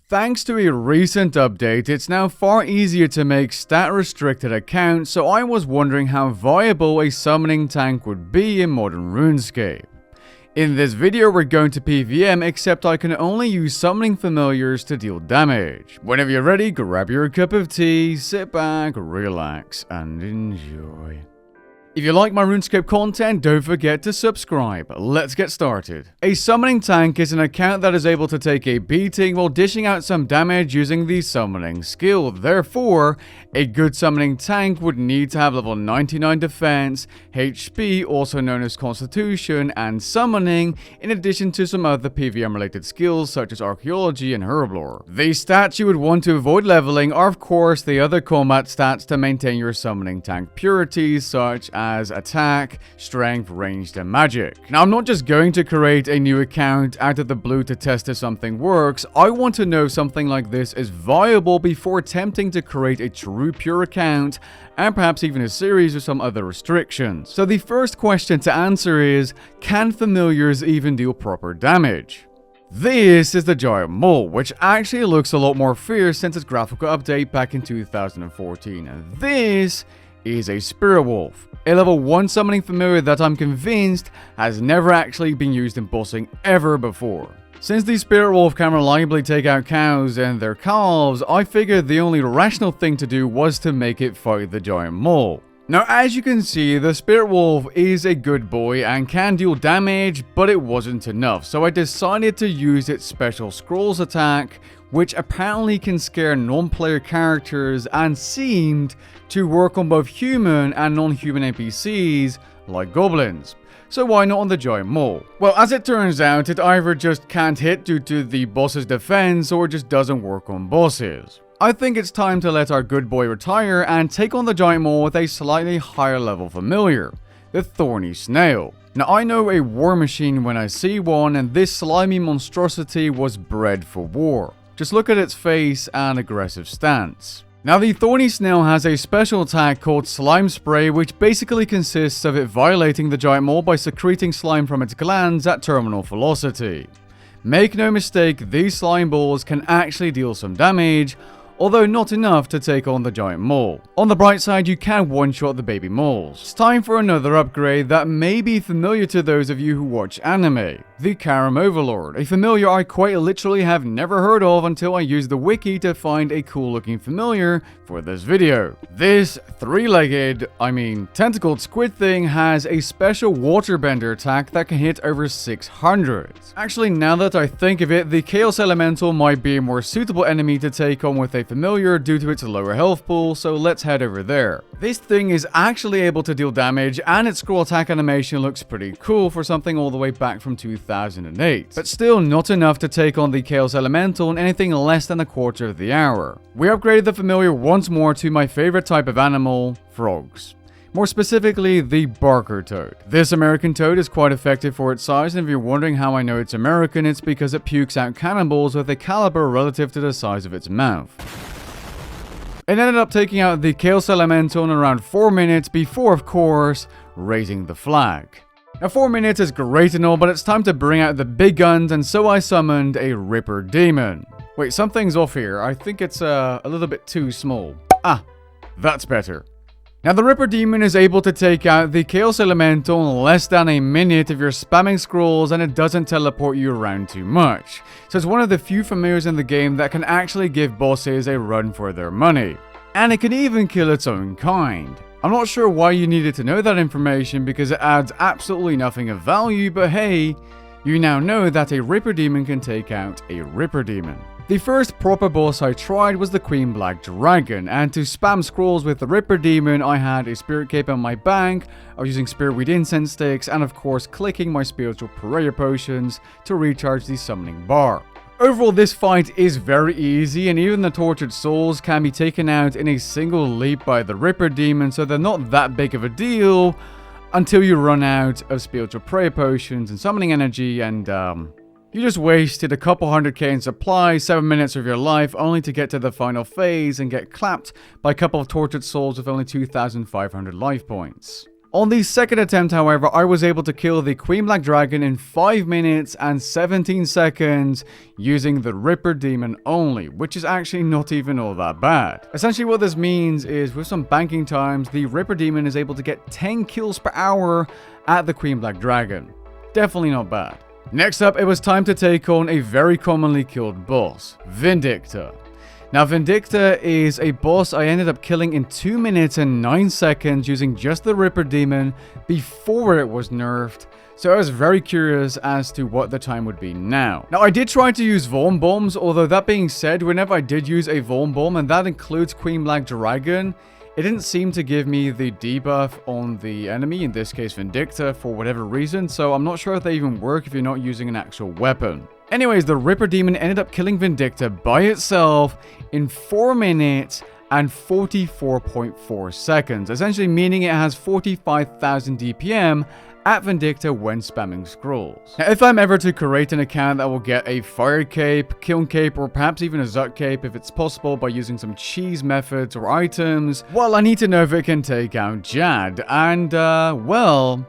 Thanks to a recent update, it's now far easier to make stat-restricted accounts, so I was wondering how viable a summoning tank would be in modern RuneScape. In this video we're going to PvM, except I can only use summoning familiars to deal damage. Whenever you're ready, grab your cup of tea, sit back, relax, and enjoy. If you like my RuneScape content, don't forget to subscribe. Let's get started. A summoning tank is an account that is able to take a beating while dishing out some damage using the summoning skill. Therefore, a good summoning tank would need to have level 99 defense, HP, also known as Constitution, and summoning, in addition to some other PvM related skills such as archaeology and herblore. The stats you would want to avoid leveling are of course the other combat stats to maintain your summoning tank purity, such as attack, strength, ranged, and magic. Now, I'm not just going to create a new account out of the blue to test if something works. I want to know something like this is viable before attempting to create a true pure account, and perhaps even a series with some other restrictions. So the first question to answer is, can familiars even deal proper damage? This is the giant mole, which actually looks a lot more fierce since its graphical update back in 2014, and this is a spirit wolf, a level 1 summoning familiar that I'm convinced has never actually been used in bossing ever before. Since the spirit wolf can reliably take out cows and their calves, I figured the only rational thing to do was to make it fight the giant mole. Now, as you can see, the spirit wolf is a good boy and can deal damage, but it wasn't enough, so I decided to use its special scrolls attack, which apparently can scare non-player characters and seemed to work on both human and non-human NPCs like goblins. So why not on the giant mole? Well, as it turns out, it either just can't hit due to the boss's defense or just doesn't work on bosses. I think it's time to let our good boy retire and take on the giant mole with a slightly higher level familiar, the thorny snail. Now, I know a war machine when I see one, and this slimy monstrosity was bred for war. Just look at its face and aggressive stance. Now, the thorny snail has a special attack called Slime Spray, which basically consists of it violating the giant mole by secreting slime from its glands at terminal velocity. Make no mistake, these slime balls can actually deal some damage, although not enough to take on the giant mole. On the bright side, you can one-shot the baby moles. It's time for another upgrade that may be familiar to those of you who watch anime. The Karam Overlord, a familiar I quite literally have never heard of until I used the wiki to find a cool looking familiar for this video. This tentacled squid thing has a special waterbender attack that can hit over 600. Actually, now that I think of it, the Chaos Elemental might be a more suitable enemy to take on with a familiar due to its lower health pool, so let's head over there. This thing is actually able to deal damage, and its scroll attack animation looks pretty cool for something all the way back from 2008. But still not enough to take on the Chaos Elemental in anything less than a quarter of the hour. We upgraded the familiar once more to my favorite type of animal, frogs. More specifically, the barker toad. This American toad is quite effective for its size, and if you're wondering how I know it's American, it's because it pukes out cannonballs with a caliber relative to the size of its mouth. It ended up taking out the Chaos Elemental in around 4 minutes before, of course, raising the flag. Now, 4 minutes is great and all, but it's time to bring out the big guns, and so I summoned a Ripper Demon. Wait, something's off here. I think it's a little bit too small. Ah, that's better. Now, the Ripper Demon is able to take out the Chaos Elemental in less than a minute if you're spamming scrolls, and it doesn't teleport you around too much. So it's one of the few familiars in the game that can actually give bosses a run for their money. And it can even kill its own kind. I'm not sure why you needed to know that information because it adds absolutely nothing of value, but hey, you now know that a Ripper Demon can take out a Ripper Demon. The first proper boss I tried was the Queen Black Dragon, and to spam scrolls with the Ripper Demon, I had a Spirit Cape in my bank, I was using Spirit Weed Incense Sticks, and of course clicking my Spiritual Prayer Potions to recharge the summoning bar. Overall, this fight is very easy, and even the Tortured Souls can be taken out in a single leap by the Ripper Demon, so they're not that big of a deal until you run out of Spiritual Prayer Potions and Summoning Energy, and you just wasted a couple 100k in supply, 7 minutes of your life, only to get to the final phase and get clapped by a couple of Tortured Souls with only 2,500 life points. On the second attempt, however, I was able to kill the Queen Black Dragon in 5 minutes and 17 seconds using the Ripper Demon only, which is actually not even all that bad. Essentially what this means is with some banking times, the Ripper Demon is able to get 10 kills per hour at the Queen Black Dragon. Definitely not bad. Next up, it was time to take on a very commonly killed boss, Vindicta. Now, Vindicta is a boss I ended up killing in 2 minutes and 9 seconds using just the Ripper Demon before it was nerfed, so I was very curious as to what the time would be now. Now, I did try to use Vuln Bombs, although that being said, whenever I did use a Vuln Bomb, and that includes Queen Black Dragon, it didn't seem to give me the debuff on the enemy, in this case Vindicta, for whatever reason, so I'm not sure if they even work if you're not using an actual weapon. Anyways, the Ripper Demon ended up killing Vindicta by itself in 4 minutes and 44.4 seconds, essentially meaning it has 45,000 DPM at Vindicta when spamming scrolls. Now, if I'm ever to create an account that will get a Fire Cape, Kiln Cape, or perhaps even a Zut Cape if it's possible by using some cheese methods or items, well, I need to know if it can take out Jad, and well,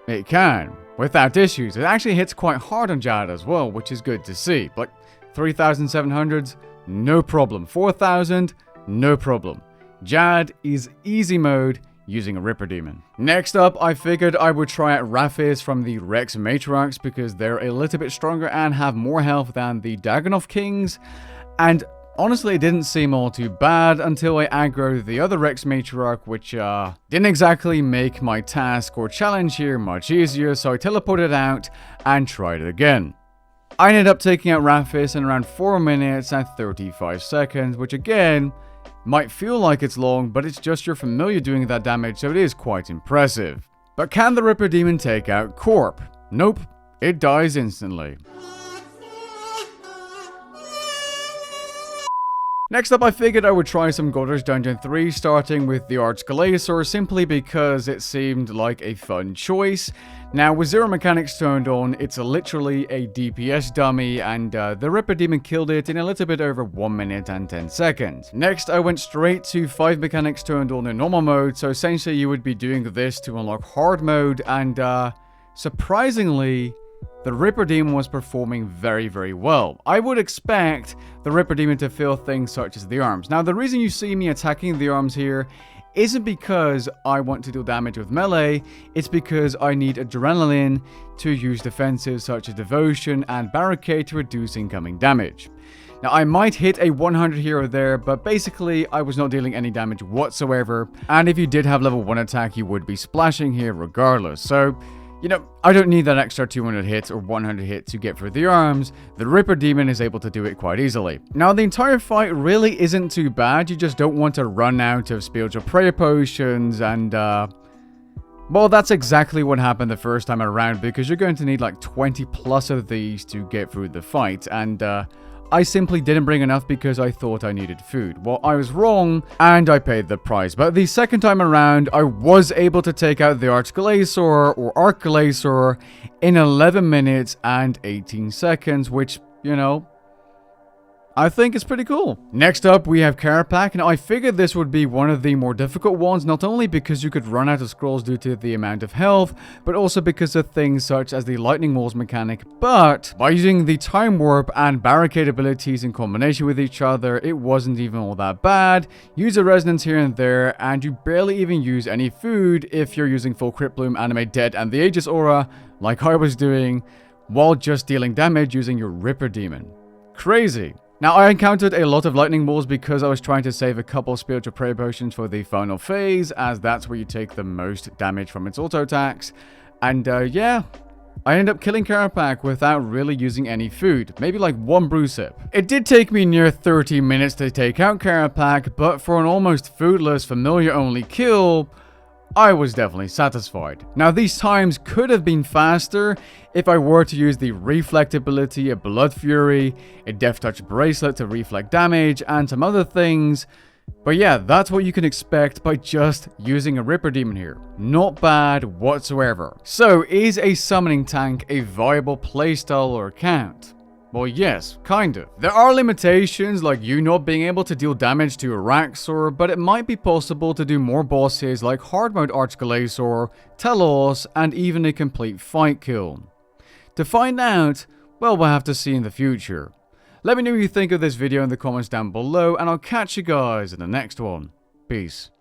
it can. Without issues. It actually hits quite hard on Jad as well, which is good to see. Like 3,700s, no problem. 4,000, no problem. Jad is easy mode using a Ripper Demon. Next up, I figured I would try out Rafis from the Rex Matriarchs because they're a little bit stronger and have more health than the Daganov Kings. And honestly, it didn't seem all too bad until I aggroed the other Rex Matriarch, which didn't exactly make my task or challenge here much easier, so I teleported out and tried it again. I ended up taking out Rafis in around 4 minutes and 35 seconds, which again, might feel like it's long, but it's just your familiar doing that damage, so it is quite impressive. But can the Ripper Demon take out Corp? Nope, it dies instantly. Next up, I figured I would try some Goddar's Dungeon 3, starting with the Archgalasaur, simply because it seemed like a fun choice. Now, with zero mechanics turned on, it's literally a DPS dummy, and the Ripper Demon killed it in a little bit over 1 minute and 10 seconds. Next, I went straight to 5 mechanics turned on in normal mode, so essentially you would be doing this to unlock hard mode, and surprisingly, the Ripper Demon was performing very, very well. I would expect the Ripper Demon to feel things such as the arms. Now, the reason you see me attacking the arms here isn't because I want to deal damage with melee, it's because I need adrenaline to use defensives such as Devotion and Barricade to reduce incoming damage. Now, I might hit a 100 here or there, but basically, I was not dealing any damage whatsoever, and if you did have level 1 attack, you would be splashing here regardless, so you know, I don't need that extra 200 hits or 100 hits to get through the arms. The Ripper Demon is able to do it quite easily. Now, the entire fight really isn't too bad. You just don't want to run out of spiritual prayer potions and, well, that's exactly what happened the first time around because you're going to need like 20 plus of these to get through the fight. And, I simply didn't bring enough because I thought I needed food. Well, I was wrong, and I paid the price. But the second time around, I was able to take out the Archgalasaur, or Archgalasaur, in 11 minutes and 18 seconds, which, you know, I think is pretty cool. Next up, we have Carapac. Now, I figured this would be one of the more difficult ones, not only because you could run out of scrolls due to the amount of health, but also because of things such as the Lightning Walls mechanic. But by using the Time Warp and Barricade abilities in combination with each other, it wasn't even all that bad. Use a Resonance here and there, and you barely even use any food if you're using full Crit Bloom, Animate Dead, and the Aegis Aura, like I was doing, while just dealing damage using your Ripper Demon. Crazy. Now, I encountered a lot of lightning balls because I was trying to save a couple spiritual prayer potions for the final phase, as that's where you take the most damage from its auto attacks. And yeah, I ended up killing Carapac without really using any food, maybe like one brew sip. It did take me near 30 minutes to take out Carapac, but for an almost foodless familiar only kill, I was definitely satisfied. Now, these times could have been faster if I were to use the Reflect ability, a Blood Fury, a Death Touch Bracelet to reflect damage, and some other things. But yeah, that's what you can expect by just using a Ripper Demon here. Not bad whatsoever. So, is a summoning tank a viable playstyle or account? Well, yes, kind of. There are limitations like you not being able to deal damage to Araxor, but it might be possible to do more bosses like hard mode Archgalasaur, Telos, and even a complete fight kill. To find out, well, we'll have to see in the future. Let me know what you think of this video in the comments down below, and I'll catch you guys in the next one. Peace.